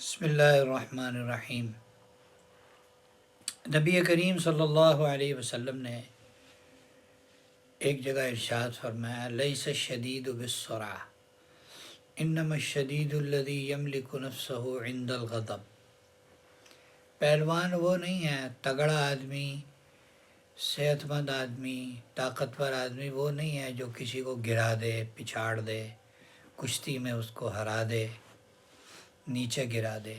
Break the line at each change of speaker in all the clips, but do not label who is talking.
بسم اللہ الرحمن الرحیم۔ نبی کریم صلی اللہ علیہ وسلم نے ایک جگہ ارشاد فرمایا، لیس الشدید بالسرعہ انما الشدید الذی یملک نفسہ عند الغضب۔ پہلوان وہ نہیں ہے، تگڑا آدمی، صحت مند آدمی، طاقتور آدمی وہ نہیں ہے جو کسی کو گرا دے، پچھاڑ دے، کشتی میں اس کو ہرا دے، نیچے گرا دے۔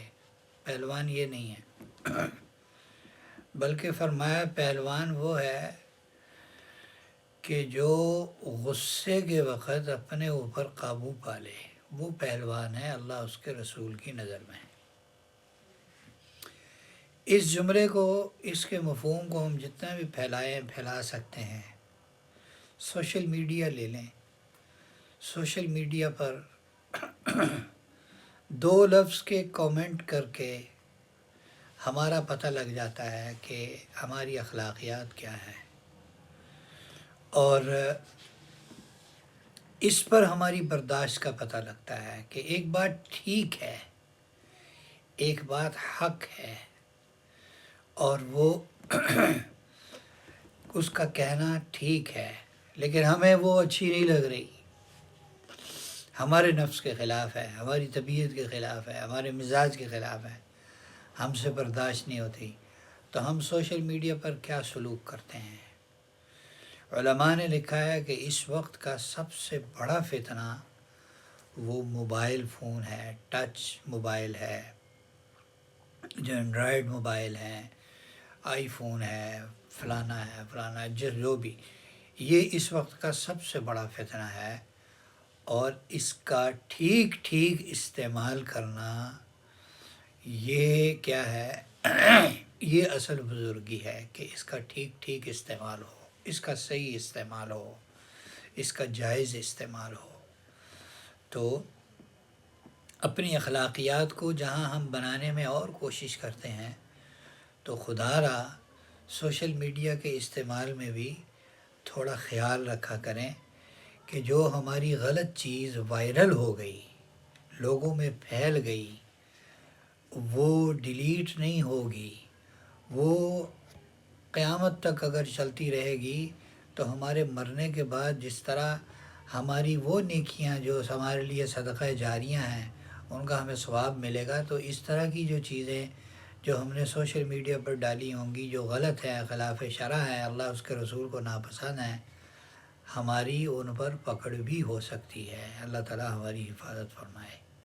پہلوان یہ نہیں ہے، بلکہ فرمایا پہلوان وہ ہے کہ جو غصے کے وقت اپنے اوپر قابو پا لے، وہ پہلوان ہے اللہ اس کے رسول کی نظر میں۔ اس جملے کو، اس کے مفہوم کو ہم جتنا بھی پھیلا سکتے ہیں۔ سوشل میڈیا لے لیں، سوشل میڈیا پر دو لفظ کے کومنٹ کر کے ہمارا پتہ لگ جاتا ہے کہ ہماری اخلاقیات کیا ہے، اور اس پر ہماری برداشت کا پتہ لگتا ہے کہ ایک بات ٹھیک ہے، ایک بات حق ہے، اور وہ اس کا کہنا ٹھیک ہے، لیکن ہمیں وہ اچھی نہیں لگ رہی، ہمارے نفس کے خلاف ہے، ہماری طبیعت کے خلاف ہے، ہمارے مزاج کے خلاف ہے، ہم سے برداشت نہیں ہوتی، تو ہم سوشل میڈیا پر کیا سلوک کرتے ہیں۔ علماء نے لکھا ہے کہ اس وقت کا سب سے بڑا فتنہ وہ موبائل فون ہے، ٹچ موبائل ہے، جو اینڈرائیڈ موبائل ہے، آئی فون ہے، فلانا ہے، فلانا ہے، جو بھی، یہ اس وقت کا سب سے بڑا فتنہ ہے، اور اس کا ٹھیک استعمال کرنا، یہ کیا ہے، یہ اصل بزرگی ہے کہ اس کا ٹھیک استعمال ہو، اس کا صحیح استعمال ہو، اس کا جائز استعمال ہو۔ تو اپنی اخلاقیات کو جہاں ہم بنانے میں اور کوشش کرتے ہیں، تو خدا را سوشل میڈیا کے استعمال میں بھی تھوڑا خیال رکھا کریں کہ جو ہماری غلط چیز وائرل ہو گئی، لوگوں میں پھیل گئی، وہ ڈیلیٹ نہیں ہوگی، وہ قیامت تک اگر چلتی رہے گی، تو ہمارے مرنے کے بعد جس طرح ہماری وہ نیکیاں جو ہمارے لیے صدقہ جاریاں ہیں، ان کا ہمیں ثواب ملے گا، تو اس طرح کی جو چیزیں جو ہم نے سوشل میڈیا پر ڈالی ہوں گی، جو غلط ہے، خلاف شرع ہے، اللہ اس کے رسول کو ناپسند ہے، ہماری ان پر پکڑ بھی ہو سکتی ہے۔ اللہ تعالیٰ ہماری حفاظت فرمائے۔